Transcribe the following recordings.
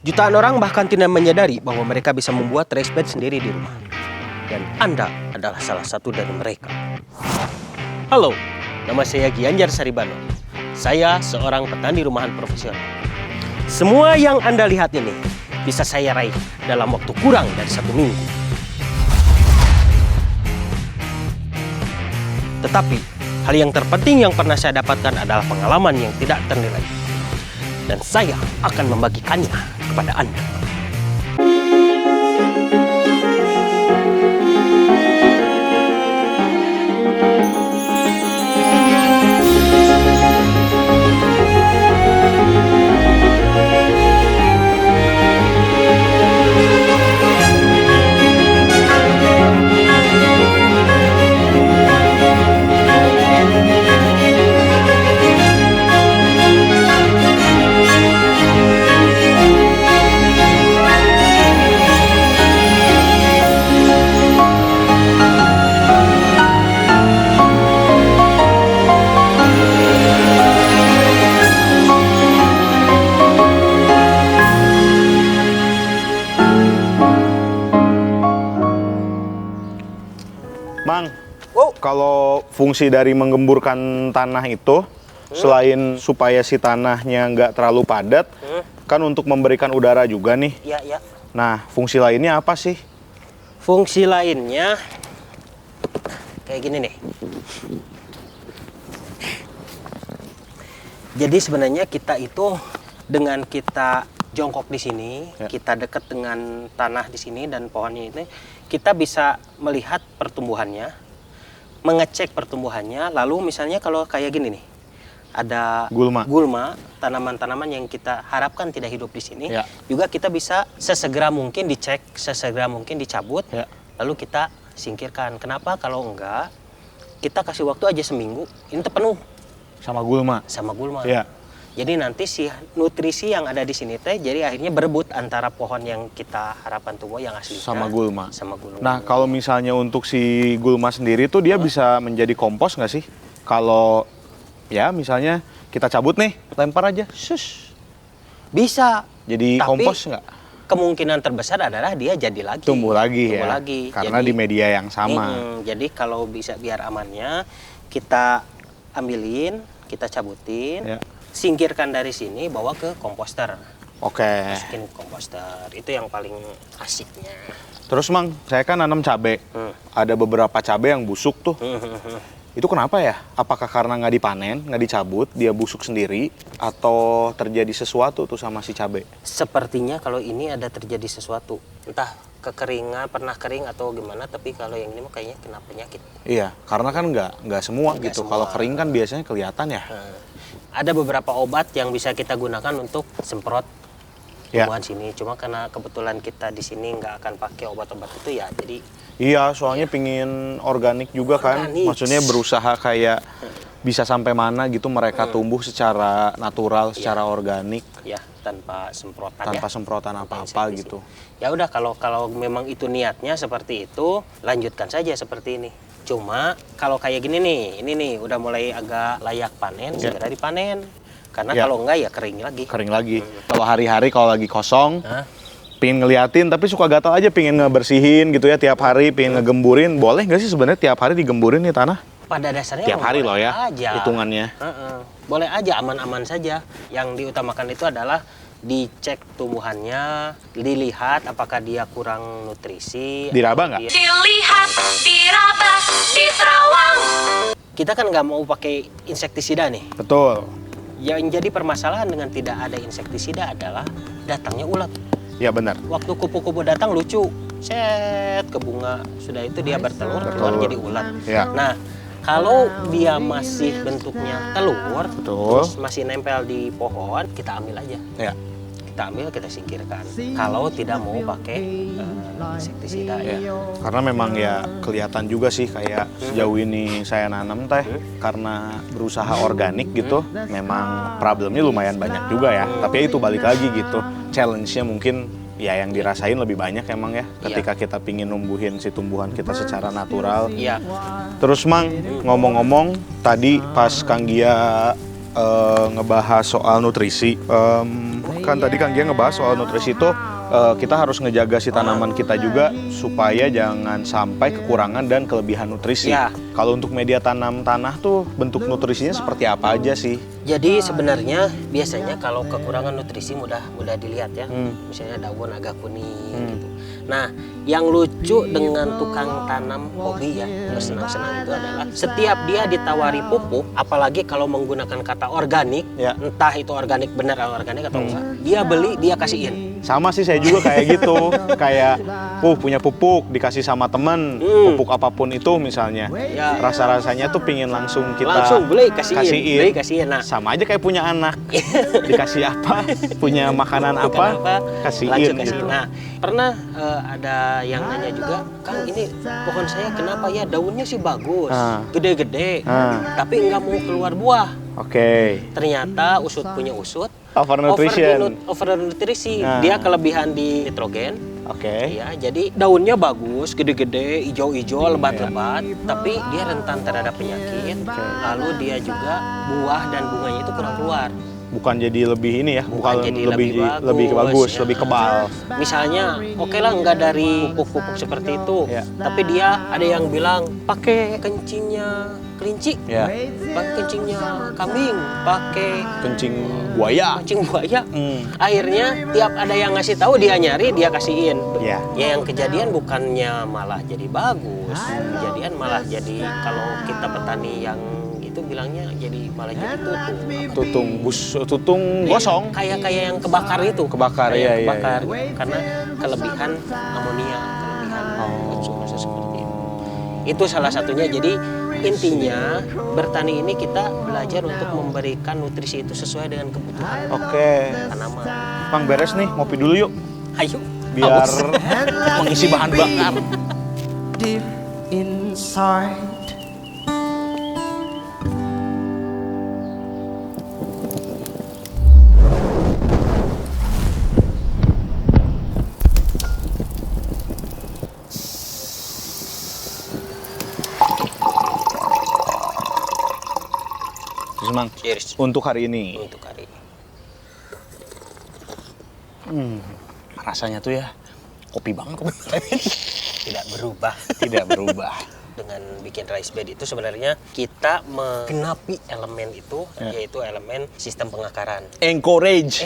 Jutaan orang bahkan tidak menyadari bahwa mereka bisa membuat raised bed sendiri di rumah. Dan Anda adalah salah satu dari mereka. Halo, nama saya Gianjar Saribano. Saya seorang petani rumahan profesional. Semua yang Anda lihat ini bisa saya raih dalam waktu kurang dari 1 minggu. Tetapi, hal yang terpenting yang pernah saya dapatkan adalah pengalaman yang tidak ternilai. Dan saya akan membagikannya kepada Anda. Mang, kalau fungsi dari menggemburkan tanah itu, selain supaya si tanahnya nggak terlalu padat, kan untuk memberikan udara juga nih. Ya. Nah, fungsi lainnya apa sih? Fungsi lainnya kayak gini nih. Jadi sebenarnya kita itu dengan kita jongkok di sini, kita dekat dengan tanah di sini dan pohonnya ini, kita bisa melihat pertumbuhannya, mengecek pertumbuhannya. Lalu misalnya kalau kayak gini nih, ada gulma, tanaman-tanaman yang kita harapkan tidak hidup di sini, juga kita bisa sesegera mungkin dicek, sesegera mungkin dicabut, lalu kita singkirkan. Kenapa? Kalau enggak, kita kasih waktu aja seminggu, ini tuh penuh sama gulma. Ya. Jadi nanti si nutrisi yang ada di sini teh, jadi akhirnya berebut antara pohon yang kita harapkan tumbuh yang asli Sama gulma. Sama gulma. Nah, kalau misalnya untuk si gulma sendiri tuh dia bisa menjadi kompos nggak sih? Kalau ya misalnya kita cabut nih, lempar aja, Bisa. jadi Tapi kompos nggak? kemungkinan terbesar adalah dia jadi lagi. Tumbuh lagi. Karena Jadi, di media yang sama. Jadi kalau bisa biar amannya, kita ambilin, kita cabutin, singkirkan dari sini, bawa ke komposter. Oke. Masukin ke komposter, itu yang paling asiknya. Terus Mang, saya kan nanam cabai. Ada beberapa cabai yang busuk tuh. Itu kenapa ya? Apakah karena nggak dipanen, nggak dicabut, dia busuk sendiri, atau terjadi sesuatu tuh sama si cabai? Sepertinya kalau ini ada terjadi sesuatu, entah kekeringan, pernah kering atau gimana, tapi kalau yang ini mah kayaknya kena penyakit. Iya, karena kan nggak semua Nggak gitu. semua. Kalau kering kan biasanya kelihatan ya. Ada beberapa obat yang bisa kita gunakan untuk semprot tumbuhan sini. Cuma karena kebetulan kita di sini nggak akan pakai obat-obat itu ya, jadi. Iya, soalnya pingin organik juga kan. Maksudnya berusaha kayak bisa sampai mana gitu mereka tumbuh secara natural, secara organik. Ya, tanpa semprotan. Tanpa semprotan apa-apa gitu. Ya udah, kalau memang itu niatnya seperti itu, lanjutkan saja seperti ini. Cuma kalau kayak gini nih, ini nih udah mulai agak layak panen, segera dipanen. Karena kalau enggak ya kering lagi. Kering lagi. Kalau hari-hari kalau lagi kosong, pingin ngeliatin tapi suka gatal aja, pingin ngebersihin gitu ya tiap hari, pingin ngegemburin. Boleh nggak sih sebenarnya tiap hari digemburin nih tanah? Pada dasarnya tiap hari loh ya, aja. Hitungannya. Boleh aja, aman-aman saja. Yang diutamakan itu adalah dicek tumbuhannya, dilihat apakah dia kurang nutrisi. Diraba nggak? Dilihat, diraba, diterawang. Kita kan nggak mau pakai insektisida nih. Betul. Yang jadi permasalahan dengan tidak ada insektisida adalah datangnya ulat. Ya benar. Waktu kupu-kupu datang lucu, set ke bunga, sudah itu dia bertelur, keluar jadi ulat. Ya. Nah, kalau dia masih bentuknya telur, terus masih nempel di pohon, kita ambil aja. Ya. Kita ambil, kita singkirkan. Kalau tidak mau pakai insektisida ya. Karena memang ya kelihatan juga sih kayak sejauh ini saya nanam teh, karena berusaha organik gitu, memang problemnya lumayan banyak juga ya. Tapi itu balik lagi gitu, challenge-nya mungkin ya yang dirasain lebih banyak emang ya, ketika kita pingin numbuhin si tumbuhan kita secara natural. Iya. Terus Mang, ngomong-ngomong tadi pas Kang Gia ngebahas soal nutrisi. Kan tadi Kang Gia ngebahas soal nutrisi itu kita harus ngejaga si tanaman kita juga supaya jangan sampai kekurangan dan kelebihan nutrisi. Ya. Kalau untuk media tanam tanah tuh bentuk nutrisinya seperti apa aja sih? Jadi sebenarnya biasanya kalau kekurangan nutrisi mudah dilihat ya. Misalnya daun agak kuning gitu. Nah, yang lucu dengan tukang tanam hobi ya, senang-senang itu adalah setiap dia ditawari pupuk, apalagi kalau menggunakan kata organik, Ya. entah itu organik benar atau organik atau enggak, dia beli, dia kasihin. Sama sih saya juga kayak gitu. Kayak punya pupuk dikasih sama temen, pupuk apapun itu misalnya. Ya. Rasa-rasanya tuh pingin langsung kita Langsung beli, kasihin. Nah, sama aja kayak punya anak. Dikasih apa, punya makanan bukan apa, kasihin langsung gitu. Nah, pernah ada yang nanya juga, Kang ini pohon saya kenapa ya daunnya sih bagus, gede-gede, tapi nggak mau keluar buah. Oke. Ternyata usut punya usut, Overnutrition. overnutrisi. Dia kelebihan di nitrogen. Oke. Ya, jadi daunnya bagus, gede-gede, hijau-hijau, lebat-lebat, tapi dia rentan terhadap penyakit. Lalu dia juga buah dan bunganya itu kurang keluar. Bukan jadi lebih ini ya, bukan jadi lebih lebih bagus, ya. lebih kebal. Misalnya, oke lah nggak dari pupuk-pupuk seperti itu, Ya. tapi dia ada yang bilang pakai kencingnya kelinci, Ya. pakai kencingnya kambing, pakai Kencing buaya. kencing buaya. Akhirnya tiap ada yang ngasih tahu dia nyari, dia kasihin. Ya. Ya yang kejadian bukannya malah jadi bagus, kejadian malah jadi kalau kita petani yang itu bilangnya jadi malah jadi Tutung gosong. Kayak yang kebakar itu. Kebakar, Kayak iya, iya, kebakar. Karena kelebihan amonia, kelebihan unsur seperti itu. Itu salah satunya. Jadi intinya bertani ini kita belajar untuk memberikan nutrisi itu sesuai dengan kebutuhan Oke. tanaman. Bang beres nih, ngopi dulu yuk. Ayo. Biar Haus. mengisi bahan bakar. Deep inside. Terus Mang, Cheers. untuk hari ini Untuk hari ini. rasanya tuh ya kopi banget. Tidak berubah. Tidak berubah. Dengan bikin rice bed itu sebenarnya kita menggenapi elemen itu, yaitu elemen sistem pengakaran. Encourage.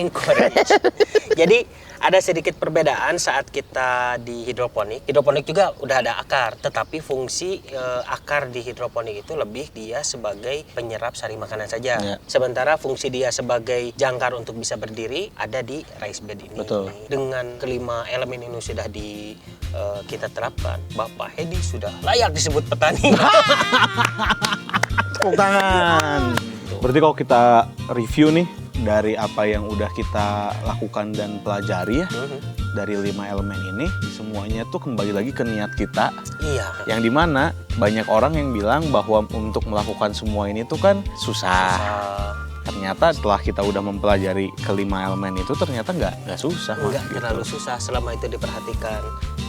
Jadi ada sedikit perbedaan saat kita di hidroponik. Hidroponik juga udah ada akar, tetapi fungsi akar di hidroponik itu lebih dia sebagai penyerap sari makanan saja. Ya. Sementara fungsi dia sebagai jangkar untuk bisa berdiri ada di rice bed ini. Betul. Dengan kelima elemen ini sudah kita terapkan, Bapak Hedi sudah layak disebut petani. Tepuk tangan. Berarti kalau kita review nih dari apa yang udah kita lakukan dan pelajari ya, dari 5 elemen ini, semuanya tuh kembali lagi ke niat kita. Iya. Yang dimana banyak orang yang bilang bahwa untuk melakukan semua ini tuh kan susah. Ternyata setelah kita udah mempelajari kelima elemen itu ternyata nggak susah. Mang, Enggak gitu. terlalu susah selama itu diperhatikan.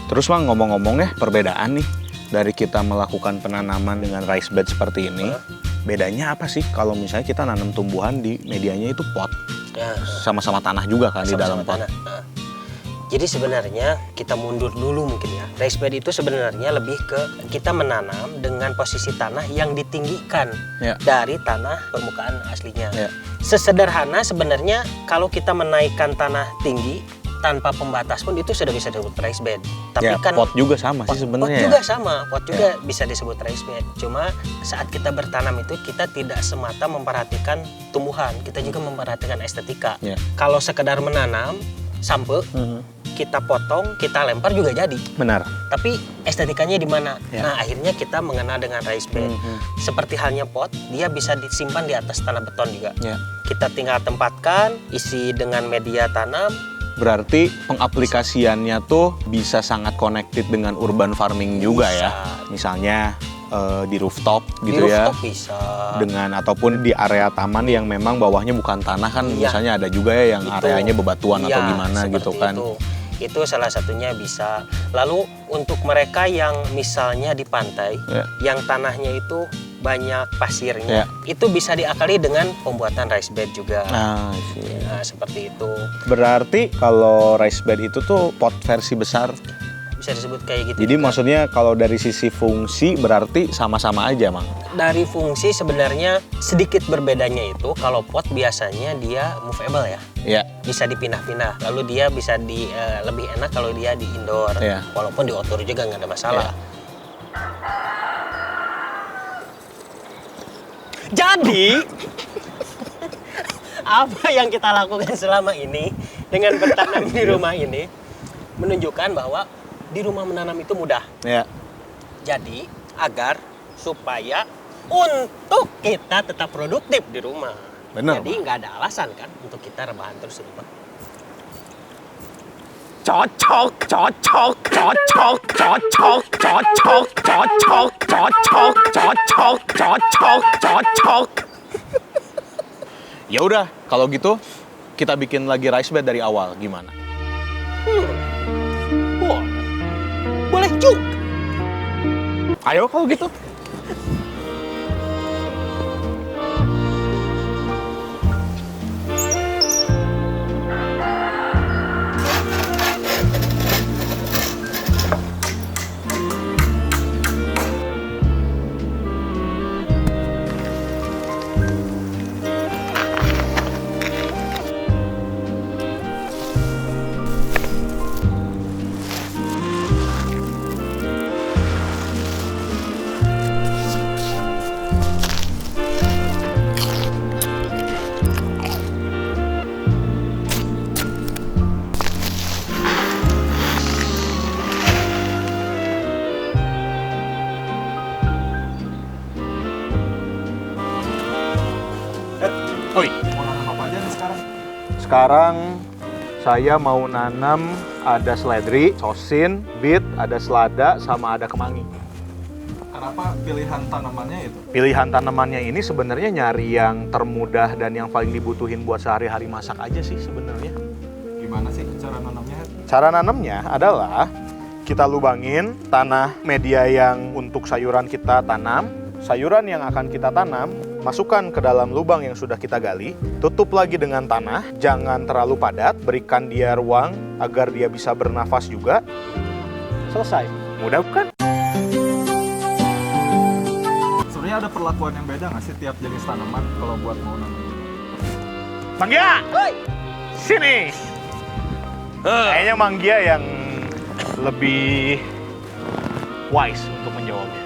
Terus Mang, ngomong-ngomong ya perbedaan nih dari kita melakukan penanaman dengan rice bed seperti ini. Bedanya apa sih kalau misalnya kita nanam tumbuhan di medianya itu pot? Ya, Sama-sama tanah juga kan di dalam sama-sama pot. tanah. Nah, jadi sebenarnya kita mundur dulu mungkin ya. Raised bed itu sebenarnya lebih ke kita menanam dengan posisi tanah yang ditinggikan Ya. dari tanah permukaan aslinya. Ya. Sesederhana sebenarnya kalau kita menaikkan tanah tinggi tanpa pembatas pun itu sudah bisa disebut raised bed. Tapi Ya, kan pot juga sama pot sih sebenarnya. juga Ya. sama, pot juga bisa disebut raised bed. Cuma saat kita bertanam itu kita tidak semata memperhatikan tumbuhan, kita juga memperhatikan estetika. Ya. Kalau sekedar menanam sampe, kita potong, kita lempar juga jadi. Benar. Tapi estetikanya di mana? Ya. Nah, akhirnya kita mengenal dengan raised bed. Seperti halnya pot, dia bisa disimpan di atas tanah beton juga. Ya. Kita tinggal tempatkan, isi dengan media tanam. Berarti pengaplikasiannya tuh bisa sangat connected dengan urban farming juga Bisa. ya. Misalnya di rooftop Di gitu ya. rooftop bisa. Dengan ataupun di area taman yang memang bawahnya bukan tanah kan, Iya. misalnya ada juga ya yang Itu. areanya bebatuan atau Iya, gimana gitu seperti kan. Itu salah satunya bisa. Lalu untuk mereka yang misalnya di pantai, Ya. yang tanahnya itu banyak pasirnya. Ya. Itu bisa diakali dengan pembuatan rice bed juga. Nah, Nah, seperti itu. berarti kalau rice bed itu tuh pot versi besar. Bisa disebut kayak gitu. Jadi juga. maksudnya kalau dari sisi fungsi berarti sama-sama aja, Mang. Dari fungsi sebenarnya sedikit berbedanya itu kalau pot biasanya dia movable ya. Iya. Bisa dipindah-pindah. Lalu dia bisa lebih enak kalau dia di indoor. Iya. Walaupun di outdoor juga nggak ada masalah. Iya. Jadi apa yang kita lakukan selama ini dengan bertanam di rumah ini menunjukkan bahwa di rumah menanam itu mudah. Iya. Jadi agar supaya untuk kita tetap produktif di rumah. Bener, Jadi nggak ada alasan kan untuk kita rebahan terus di rumah. Cocok, cocok, cocok, cocok, cocok, cocok, cocok, cocok, cocok, cocok. Ya udah, kalau gitu kita bikin lagi rice bed dari awal, gimana? Wah, boleh juga. Ayo kalau gitu. Oi, Mau nanam apa aja nih sekarang? sekarang saya mau nanam ada seledri, sosin, beet, ada selada, sama ada kemangi. Kenapa pilihan tanamannya itu? Pilihan tanamannya ini sebenarnya nyari yang termudah dan yang paling dibutuhin buat sehari-hari masak aja sih sebenarnya. Gimana sih cara nanamnya? Cara nanamnya adalah kita lubangin tanah media yang untuk sayuran kita tanam. Sayuran yang akan kita tanam, masukkan ke dalam lubang yang sudah kita gali, tutup lagi dengan tanah, jangan terlalu padat, berikan dia ruang agar dia bisa bernafas juga. Selesai. Mudah bukan? Sebenarnya ada perlakuan yang beda nggak sih tiap jenis tanaman kalau buat mau nanam? Manggia! Sini! Kayaknya Manggia yang lebih wise untuk menjawabnya.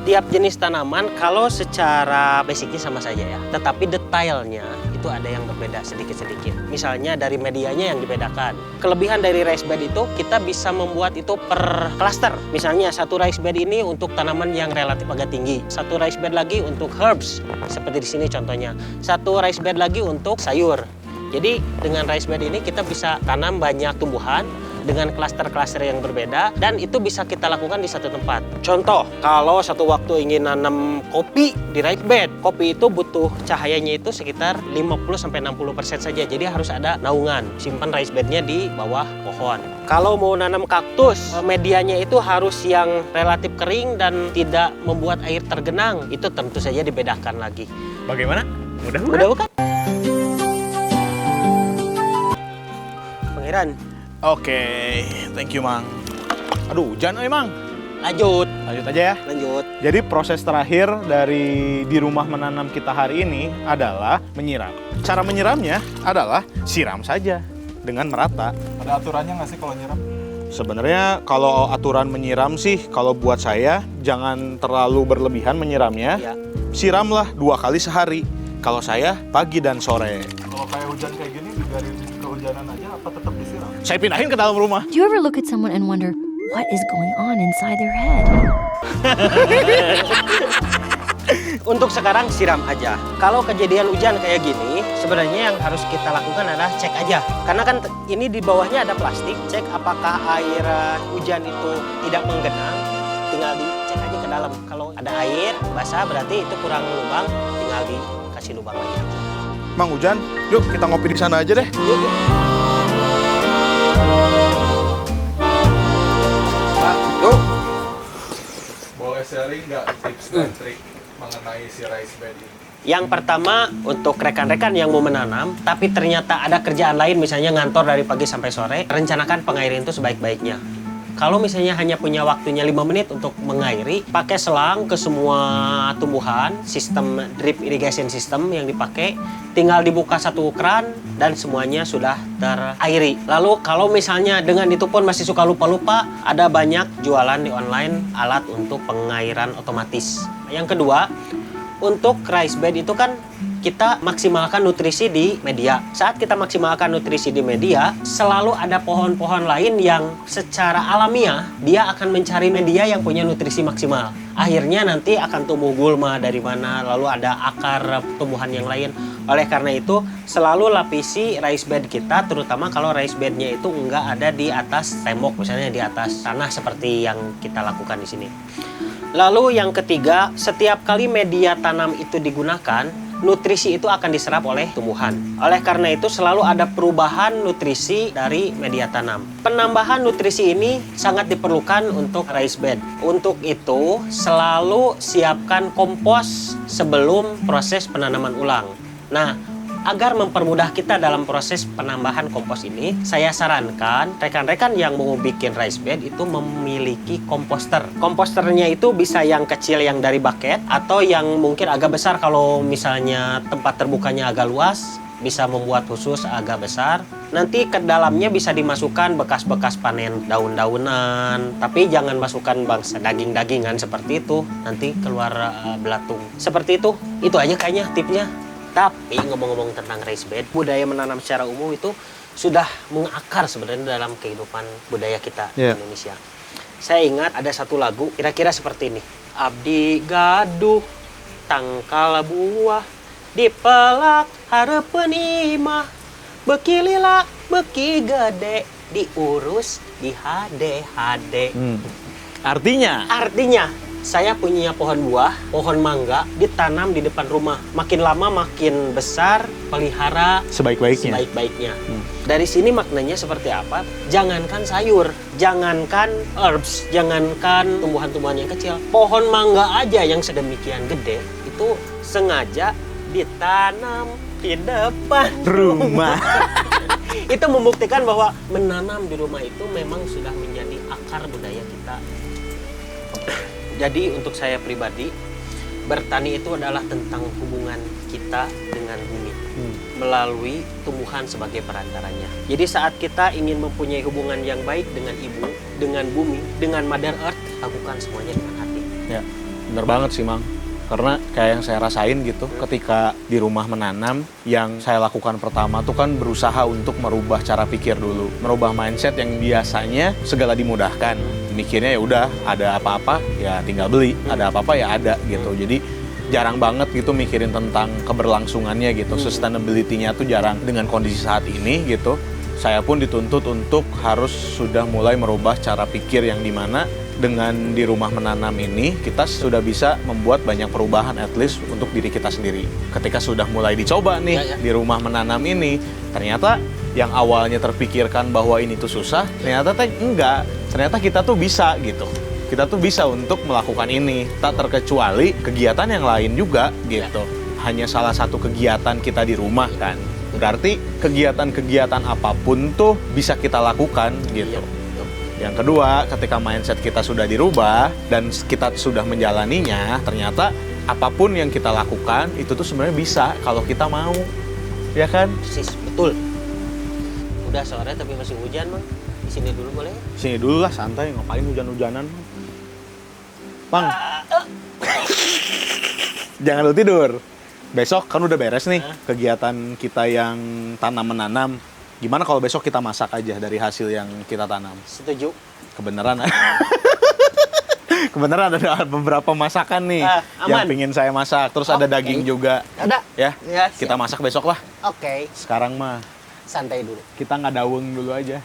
Tiap jenis tanaman kalau secara basicnya sama saja ya, tetapi detailnya itu ada yang berbeda sedikit-sedikit. Misalnya dari medianya yang dibedakan. Kelebihan dari rice bed itu kita bisa membuat itu per cluster. Misalnya satu rice bed ini untuk tanaman yang relatif agak tinggi, satu rice bed lagi untuk herbs seperti di sini contohnya, satu rice bed lagi untuk sayur. Jadi dengan rice bed ini kita bisa tanam banyak tumbuhan dengan klaster-klaster yang berbeda dan itu bisa kita lakukan di satu tempat. Contoh, kalau satu waktu ingin nanam kopi di rice bed, kopi itu butuh cahayanya itu sekitar 50-60% saja. Jadi harus ada naungan, simpan rice bednya di bawah pohon. Kalau mau nanam kaktus, medianya itu harus yang relatif kering dan tidak membuat air tergenang. Itu tentu saja dibedakan lagi. Bagaimana? Mudah bukan? Udah bukan? Pangeran, Oke, thank you Mang. Aduh, hujan Mang. lanjut. Lanjut aja ya. Lanjut. Jadi proses terakhir dari di rumah menanam kita hari ini adalah menyiram. Cara menyiramnya adalah siram saja dengan merata. Ada aturannya nggak sih kalau nyiram? Sebenarnya kalau aturan menyiram sih, kalau buat saya jangan terlalu berlebihan menyiramnya. Ya. Siramlah 2 kali sehari. Kalau saya pagi dan sore. Kalau kayak hujan kayak gini dibiarin kehujanan aja apa tetap disiram? Saya pindahin ke dalam rumah. Do you ever look at someone and wonder what is going on inside their head? Untuk sekarang siram aja. Kalau kejadian hujan kayak gini, sebenarnya yang harus kita lakukan adalah cek aja. Karena kan ini di bawahnya ada plastik, cek apakah air hujan itu tidak menggenang, tinggal dicek aja ke dalam. Kalau ada air basah berarti itu kurang lubang, tinggal dikasih lubang lagi aja. Mang hujan, yuk kita ngopi di sana aja deh. Yuk, yuk. Boleh sharing nggak tips dan trik mengenai si rice bed ini? Yang pertama, untuk rekan-rekan yang mau menanam, tapi ternyata ada kerjaan lain, misalnya ngantor dari pagi sampai sore, rencanakan pengairan itu sebaik-baiknya. Kalau misalnya hanya punya waktunya 5 menit untuk mengairi, pakai selang ke semua tumbuhan, sistem drip irrigation system yang dipakai, tinggal dibuka satu keran dan semuanya sudah terairi. Lalu kalau misalnya dengan itu pun masih suka lupa-lupa, ada banyak jualan di online alat untuk pengairan otomatis. Yang kedua, untuk rice bed itu kan kita maksimalkan nutrisi di media. Saat kita maksimalkan nutrisi di media, selalu ada pohon-pohon lain yang secara alamiah dia akan mencari media yang punya nutrisi maksimal. Akhirnya nanti akan tumbuh gulma dari mana, lalu ada akar tumbuhan yang lain. Oleh karena itu, selalu lapisi rice bed kita, terutama kalau rice bednya itu enggak ada di atas tembok, misalnya di atas tanah seperti yang kita lakukan di sini. Lalu yang ketiga, setiap kali media tanam itu digunakan, nutrisi itu akan diserap oleh tumbuhan. Oleh karena itu selalu ada perubahan nutrisi dari media tanam. Penambahan nutrisi ini sangat diperlukan untuk rice bed. Untuk itu selalu siapkan kompos sebelum proses penanaman ulang. Nah, agar mempermudah kita dalam proses penambahan kompos ini, saya sarankan rekan-rekan yang mau bikin rice bed itu memiliki komposter. Komposternya itu bisa yang kecil yang dari bucket atau yang mungkin agak besar kalau misalnya tempat terbukanya agak luas, bisa membuat khusus agak besar. Nanti ke dalamnya bisa dimasukkan bekas-bekas panen daun-daunan, tapi jangan masukkan bangsa daging-dagingan seperti itu, nanti keluar belatung. Seperti itu aja kayaknya tipnya. Tapi ngomong-ngomong tentang rice bed, budaya menanam secara umum itu sudah mengakar sebenarnya dalam kehidupan budaya kita di Indonesia. Saya ingat ada satu lagu kira-kira seperti ini. Abdi gaduh tangkal buah dipelak hareupeun imah beki lila beki gede diurus di HD. Artinya saya punya pohon buah, pohon mangga, ditanam di depan rumah. Makin lama makin besar, pelihara sebaik-baiknya. Dari sini maknanya seperti apa? Jangankan sayur, jangankan herbs, jangankan tumbuhan-tumbuhan yang kecil. Pohon mangga aja yang sedemikian gede, itu sengaja ditanam di depan rumah. Itu membuktikan bahwa menanam di rumah itu memang sudah menjadi akar budaya kita. Jadi untuk saya pribadi, bertani itu adalah tentang hubungan kita dengan bumi melalui tumbuhan sebagai perantaranya. Jadi saat kita ingin mempunyai hubungan yang baik dengan ibu, dengan bumi, dengan Mother Earth, lakukan semuanya dengan hati. Ya, bener banget sih, Mang. Karena kayak yang saya rasain gitu, ketika di rumah menanam, yang saya lakukan pertama tuh kan berusaha untuk merubah cara pikir dulu, merubah mindset yang biasanya segala dimudahkan. Mikirnya ya udah, ada apa-apa ya tinggal beli, ada apa-apa ya ada gitu. Jadi jarang banget gitu mikirin tentang keberlangsungannya gitu, sustainability-nya tuh jarang. Dengan kondisi saat ini gitu, saya pun dituntut untuk harus sudah mulai merubah cara pikir yang dimana dengan di rumah menanam ini, kita sudah bisa membuat banyak perubahan at least untuk diri kita sendiri. Ketika sudah mulai dicoba nih di rumah menanam ini, ternyata yang awalnya terpikirkan bahwa ini tuh susah, ternyata enggak. Ternyata kita tuh bisa gitu. Kita tuh bisa untuk melakukan ini. Tak terkecuali kegiatan yang lain juga gitu. Hanya salah satu kegiatan kita di rumah kan. Berarti kegiatan-kegiatan apapun tuh bisa kita lakukan gitu. Yang kedua, ketika mindset kita sudah dirubah dan kita sudah menjalaninya, ternyata apapun yang kita lakukan itu tuh sebenarnya bisa kalau kita mau, ya kan? Persis, betul. Udah sore tapi masih hujan, Mang. Di sini dulu boleh? Sini dulu lah, santai. Ngapain hujan-hujanan? Bang, jangan lu tidur. Besok kan udah beres nih kegiatan kita yang tanam-menanam. Gimana kalau besok kita masak aja dari hasil yang kita tanam? Setuju. Kebenaran. Kebenaran ada beberapa masakan nih yang pingin saya masak. Terus ada daging juga. Ada. Ya, Ya, kita masak besok lah. Oke. Sekarang mah Santai dulu. kita nggak dawung dulu aja.